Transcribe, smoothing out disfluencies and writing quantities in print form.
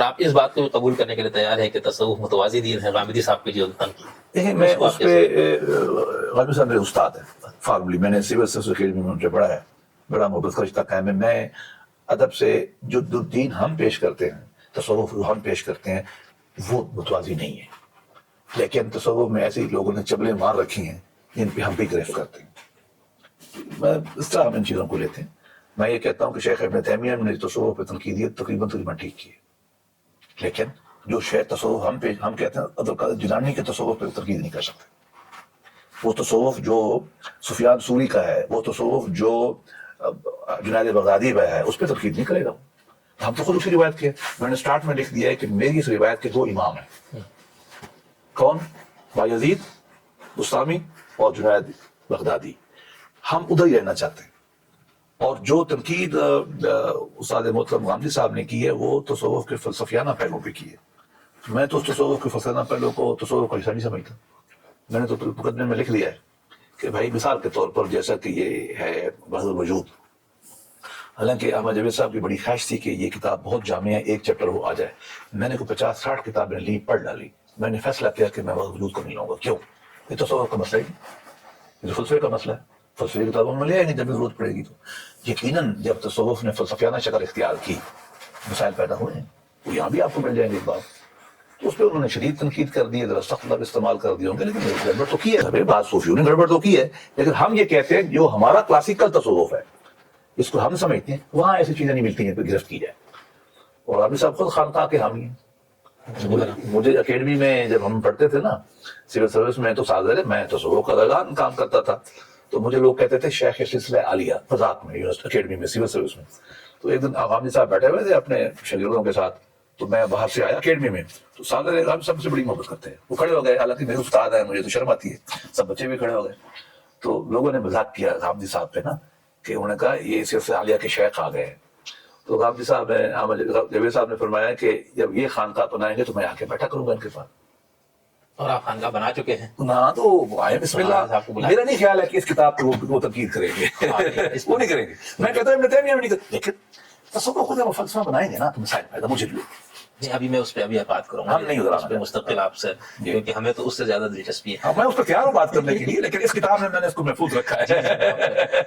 آپ اس بات کو قبول کرنے کے لیے تیار ہیں کہ تصوف متوازی دین ہے؟ غامدی صاحب کی جو تنقید، دیکھیں میں اس پہ غالب صاحب میرے استاد ہیں فارملی، میں نے سول سروس اکیڈمی میں ان سے پڑھا ہے، بڑا محبت کا رشتہ قائم ہے. میں ادب سے جو دین ہم پیش کرتے ہیں، تصوف جو ہم پیش کرتے ہیں وہ متوازی نہیں ہے، لیکن تصوف میں ایسے لوگوں نے چبلیں مار رکھی ہیں جن پہ ہم بھی گرفت کرتے ہیں. میں اس طرح ہم ان چیزوں کو لیتے ہیں. میں یہ کہتا ہوں کہ شیخ ابن تیمیہ نے تصوف پہ تنقید کی تقریباً ٹھیک کی ہے، لیکن جو شیخ تصوف ہم کہتے ہیں عبد القادر جیلانی کے تصوف پہ تنقید نہیں کر سکتے. وہ تصوف جو سفیان ثوری کا ہے، وہ تصوف جو جنید بغدادی کا ہے، اس پہ تنقید نہیں کرے گا. ہم تو خود اسی روایت کے، میں نے سٹارٹ میں لکھ دیا ہے کہ میری اس روایت کے 2 امام ہیں. کون؟ بایزید بسطامی اور جنید بغدادی. ہم ادھر ہی رہنا چاہتے ہیں. اور جو تنقید استاد محترم غامدی صاحب نے کی ہے وہ تصوف کے فلسفیانہ پہلو پہ کی ہے. میں تو اس تصوف کے فلسفیانہ پہلو کو تصوف کا حصہ نہیں سمجھتا. میں نے تو مقدمے میں لکھ لیا ہے کہ بھائی مثال کے طور پر جیسا کہ یہ ہے بحث الوجود، حالانکہ احمد جاوید صاحب کی بڑی خواہش تھی کہ یہ کتاب بہت جامع ہے، ایک چیپٹر ہو آ جائے. میں نے کوئی 50-60 کتابیں لی، پڑھ ڈالی. میں نے فیصلہ کیا کہ میں بحث الوجود کو نہیں لاؤں گا. کیوں؟ یہ تصوف کا مسئلہ ہے، یہ فلسفے کا مسئلہ ہے. فلسفے کی کتابوں میں لے آئیں گے جب ضرورت پڑے گی. تو یقیناً جب تصوف نے فلسفیانہ شکل اختیار کی، مسائل پیدا ہوئے ہیں، وہ یہاں بھی آپ کو مل جائیں گے ایک بار. تو اس پہ انہوں نے شدید تنقید کر دی ہے، ذرا سخت لفظ استعمال کر دیے ہوں گے، لیکن گڑبڑ تو کی ہے. بات صوفیوں نے گڑبڑ تو کی ہے، لیکن ہم یہ کہتے ہیں جو ہمارا کلاسیکل تصوف ہے اس کو ہم سمجھتے ہیں، وہاں ایسی چیزیں نہیں ملتی ہیں کہ گرفت کی جائے. اور عابد صاحب خود خانقاہ کے حامی ہیں. مجھے اکیڈمی میں جب ہم پڑھتے تھے نا سول سروس میں، تو سازر میں تصوف کا درگان کام کرتا تھا. تو مجھے لوگ کہتے تھے شیخ سلسلہ عالیہ مذاق میں اکیڈمی میں سول سروس میں. تو ایک دن غامدی صاحب بیٹھے ہوئے تھے اپنے شاگردوں کے ساتھ، تو میں باہر سے آیا اکیڈمی میں. تو سازر غامدی صاحب سے بڑی محبت کرتے ہیں، وہ کھڑے ہو گئے، حالانکہ میرے استاد ہیں، مجھے تو شرم آتی ہے. سب بچے بھی کھڑے ہو گئے. تو لوگوں نے مذاق کیا غامدی صاحب پہ نا، کہ انہوں نے کہا یہ سلسلہ عالیہ کے شیخ آ گئے ہیں. تو غامدی صاحب نے احمد جاوید صاحب نے فرمایا کہ جب یہ خانقاہ بنائیں گے تو میں آ کے بیٹھا کروں گا ان کے پاس. اور آپ خانقاہ بنا چکے ہیں ہاں، تو آئے بسم اللہ. میرا نہیں خیال ہے کہ اس کتاب پہ وہ تنقید کریں گے، وہ نہیں کریں گے. میں کہتا ہوں ابن تیمیہ میں نہیں کریں، لیکن تصوف خود فلسفہ بنائیں گے نا تو مسائل پیدا مجھے بھی. نہیں، ابھی میں اس پہ ابھی بات کروں گا، ہم نہیں اس پہ مستقل آپ سے، کیونکہ ہمیں تو اس سے زیادہ دلچسپی ہے. میں اس پہ تیار ہوں بات کرنے کے لیے، لیکن اس کتاب میں نے اس کو محفوظ رکھا ہے.